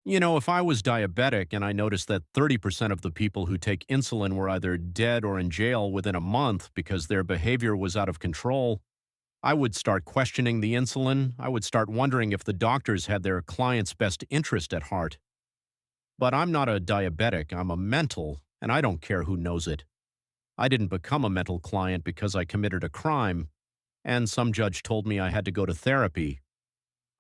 If I was diabetic and I noticed that 30% of the people who take insulin were either dead or in jail within a month because their behavior was out of control, I would start questioning the insulin. I would start wondering if the doctors had their client's best interest at heart. But I'm not a diabetic, I'm a mental, and I don't care who knows it. I didn't become a mental client because I committed a crime, and some judge told me I had to go to therapy.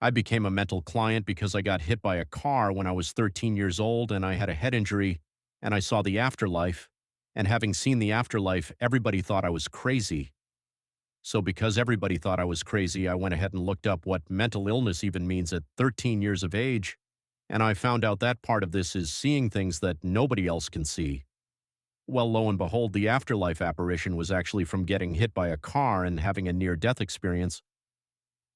I became a mental client because I got hit by a car when I was 13 years old and I had a head injury and I saw the afterlife. And having seen the afterlife, everybody thought I was crazy. So, because everybody thought I was crazy, I went ahead and looked up what mental illness even means at 13 years of age. And I found out that part of this is seeing things that nobody else can see. Well, lo and behold, the afterlife apparition was actually from getting hit by a car and having a near death experience.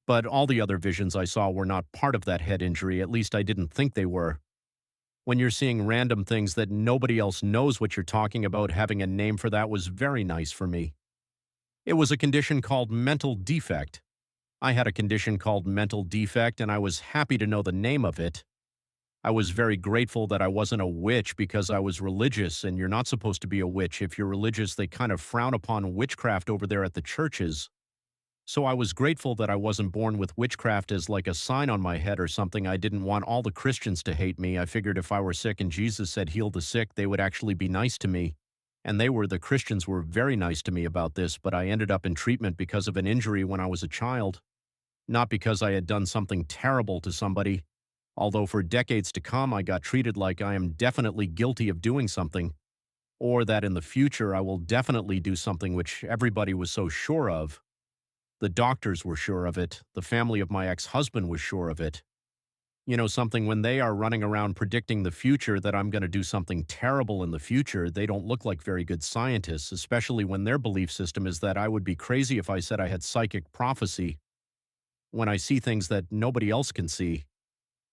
But all the other visions I saw were not part of that head injury, at least I didn't think they were. When you're seeing random things that nobody else knows what you're talking about, having a name for that was very nice for me. It was a condition called mental defect. I had a condition called mental defect, and I was happy to know the name of it. I was very grateful that I wasn't a witch because I was religious, and you're not supposed to be a witch. If you're religious, they kind of frown upon witchcraft over there at the churches. So I was grateful that I wasn't born with witchcraft as like a sign on my head or something. I didn't want all the Christians to hate me. I figured if I were sick and Jesus said heal the sick, they would actually be nice to me. And the Christians were very nice to me about this, but I ended up in treatment because of an injury when I was a child. Not because I had done something terrible to somebody. Although for decades to come, I got treated like I am definitely guilty of doing something. Or that in the future I will definitely do something which everybody was so sure of. The doctors were sure of it. The family of my ex-husband was sure of it. Something when they are running around predicting the future that I'm going to do something terrible in the future, they don't look like very good scientists, especially when their belief system is that I would be crazy if I said I had psychic prophecy. When I see things that nobody else can see,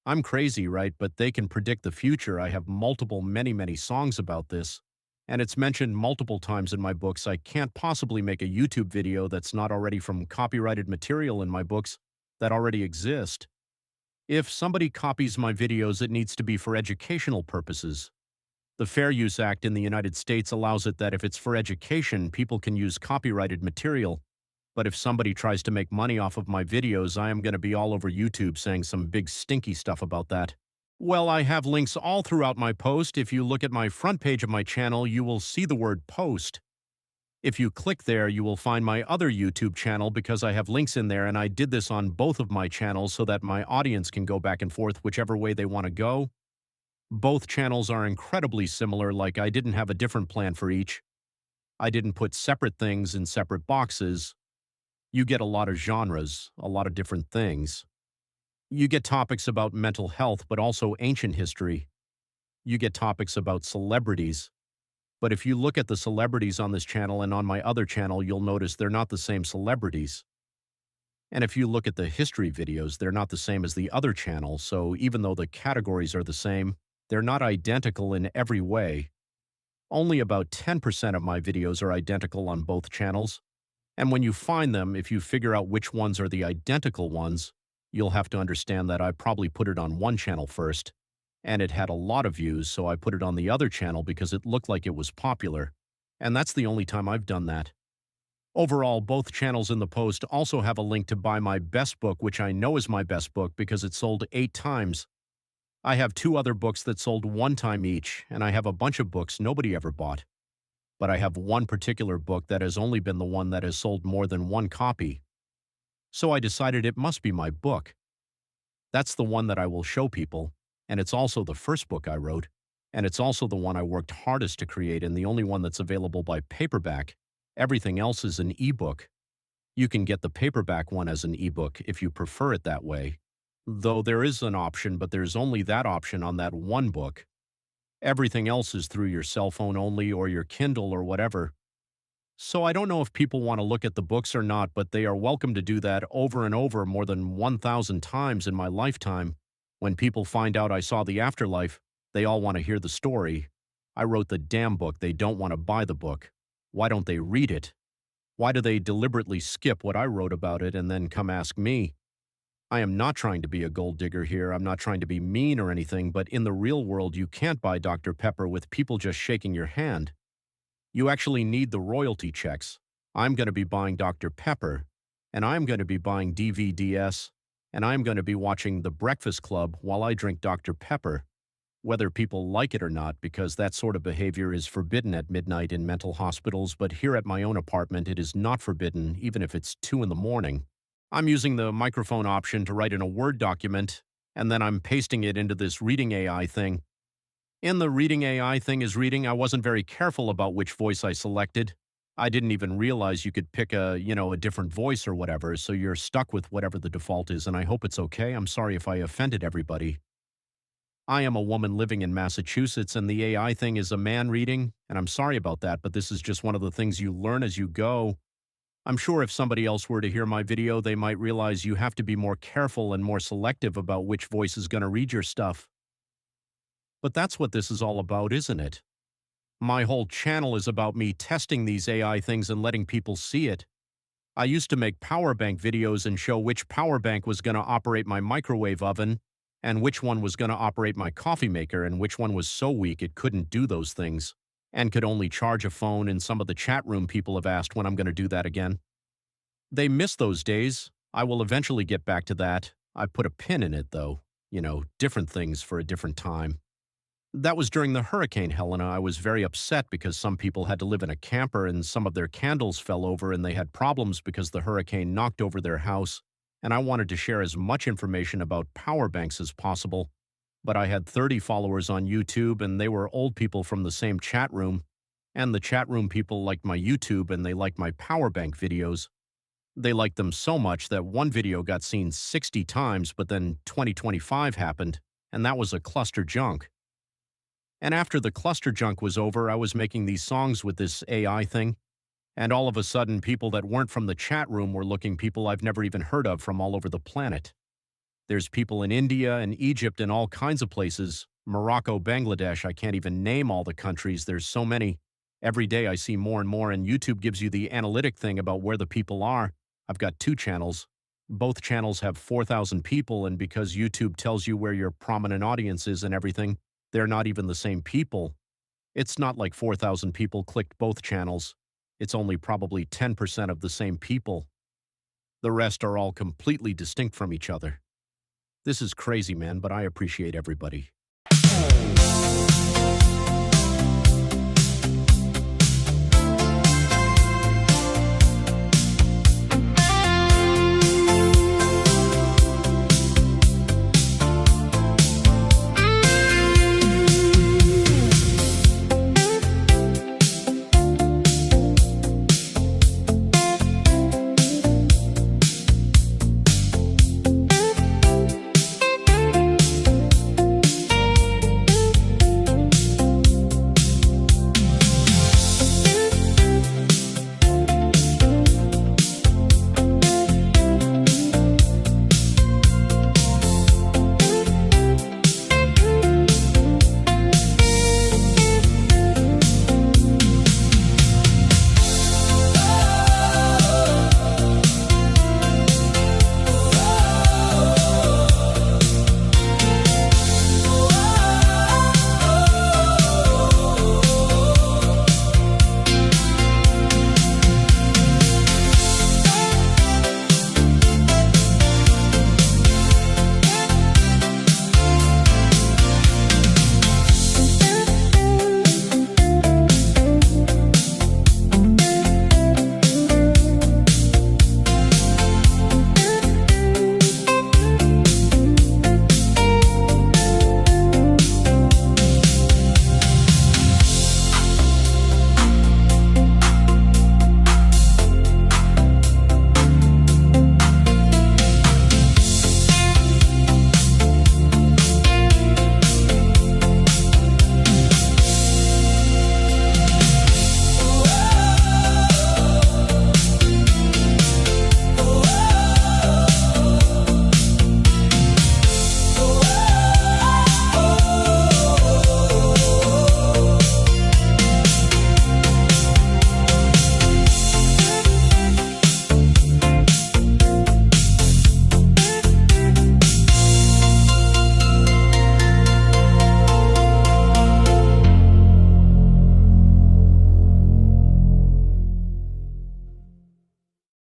I'm crazy, right? But they can predict the future. I have many songs about this. And it's mentioned multiple times in my books. I can't possibly make a YouTube video that's not already from copyrighted material in my books that already exist. If somebody copies my videos, it needs to be for educational purposes. The Fair Use Act in the United States allows it that if it's for education, people can use copyrighted material. But if somebody tries to make money off of my videos, I am going to be all over YouTube saying some big stinky stuff about that. Well, I have links all throughout my post. If you look at my front page of my channel, you will see the word post. If you click there, you will find my other YouTube channel because I have links in there, and I did this on both of my channels so that my audience can go back and forth whichever way they want to go. Both channels are incredibly similar, like I didn't have a different plan for each. I didn't put separate things in separate boxes. You get a lot of genres, a lot of different things. You get topics about mental health, but also ancient history. You get topics about celebrities. But if you look at the celebrities on this channel and on my other channel, you'll notice they're not the same celebrities. And if you look at the history videos, they're not the same as the other channel, so even though the categories are the same, they're not identical in every way. Only about 10% of my videos are identical on both channels. And when you find them, if you figure out which ones are the identical ones, you'll have to understand that I probably put it on one channel first, and it had a lot of views, so I put it on the other channel because it looked like it was popular. And that's the only time I've done that. Overall, both channels in the post also have a link to buy my best book, which I know is my best book because it sold 8 times. I have 2 other books that sold 1 time each, and I have a bunch of books nobody ever bought. But I have one particular book that has only been the one that has sold more than 1 copy. So I decided it must be my book. That's the one that I will show people, and it's also the first book I wrote, and it's also the one I worked hardest to create and the only one that's available by paperback. Everything else is an ebook. You can get the paperback one as an ebook if you prefer it that way. Though there is an option, but there's only that option on that one book. Everything else is through your cell phone only or your Kindle or whatever. So I don't know if people want to look at the books or not, but they are welcome to do that over and over more than 1,000 times in my lifetime. When people find out I saw the afterlife, they all want to hear the story. I wrote the damn book. They don't want to buy the book. Why don't they read it? Why do they deliberately skip what I wrote about it and then come ask me? I am not trying to be a gold digger here. I'm not trying to be mean or anything, but in the real world, you can't buy Dr. Pepper with people just shaking your hand. You actually need the royalty checks. I'm going to be buying Dr. Pepper, and I'm going to be buying DVDS, and I'm going to be watching The Breakfast Club while I drink Dr. Pepper, whether people like it or not, because that sort of behavior is forbidden at midnight in mental hospitals, but here at my own apartment, it is not forbidden, even if it's 2 in the morning. I'm using the microphone option to write in a Word document, and then I'm pasting it into this reading AI thing. In the reading AI thing is reading, I wasn't very careful about which voice I selected. I didn't even realize you could pick a different voice or whatever, so you're stuck with whatever the default is, and I hope it's okay. I'm sorry if I offended everybody. I am a woman living in Massachusetts, and the AI thing is a man reading, and I'm sorry about that, but this is just one of the things you learn as you go. I'm sure if somebody else were to hear my video, they might realize you have to be more careful and more selective about which voice is going to read your stuff. But that's what this is all about, isn't it? My whole channel is about me testing these AI things and letting people see it. I used to make power bank videos and show which power bank was going to operate my microwave oven, and which one was going to operate my coffee maker, and which one was so weak it couldn't do those things, and could only charge a phone, and some of the chat room people have asked when I'm going to do that again. They miss those days. I will eventually get back to that. I put a pin in it, though. Different things for a different time. That was during the Hurricane Helena. I was very upset because some people had to live in a camper and some of their candles fell over and they had problems because the hurricane knocked over their house, and I wanted to share as much information about power banks as possible. But I had 30 followers on YouTube and they were old people from the same chat room, and the chat room people liked my YouTube and they liked my power bank videos. They liked them so much that one video got seen 60 times, but then 2025 happened, and that was a cluster junk. And after the cluster junk was over, I was making these songs with this AI thing, and all of a sudden people that weren't from the chat room were looking people I've never even heard of from all over the planet. There's people in India and Egypt and all kinds of places, Morocco, Bangladesh, I can't even name all the countries, there's so many. Every day I see more and more, and YouTube gives you the analytic thing about where the people are. I've got 2 channels. Both channels have 4,000 people, and because YouTube tells you where your prominent audience is and everything, they're not even the same people. It's not like 4,000 people clicked both channels. It's only probably 10% of the same people. The rest are all completely distinct from each other. This is crazy, man, but I appreciate everybody.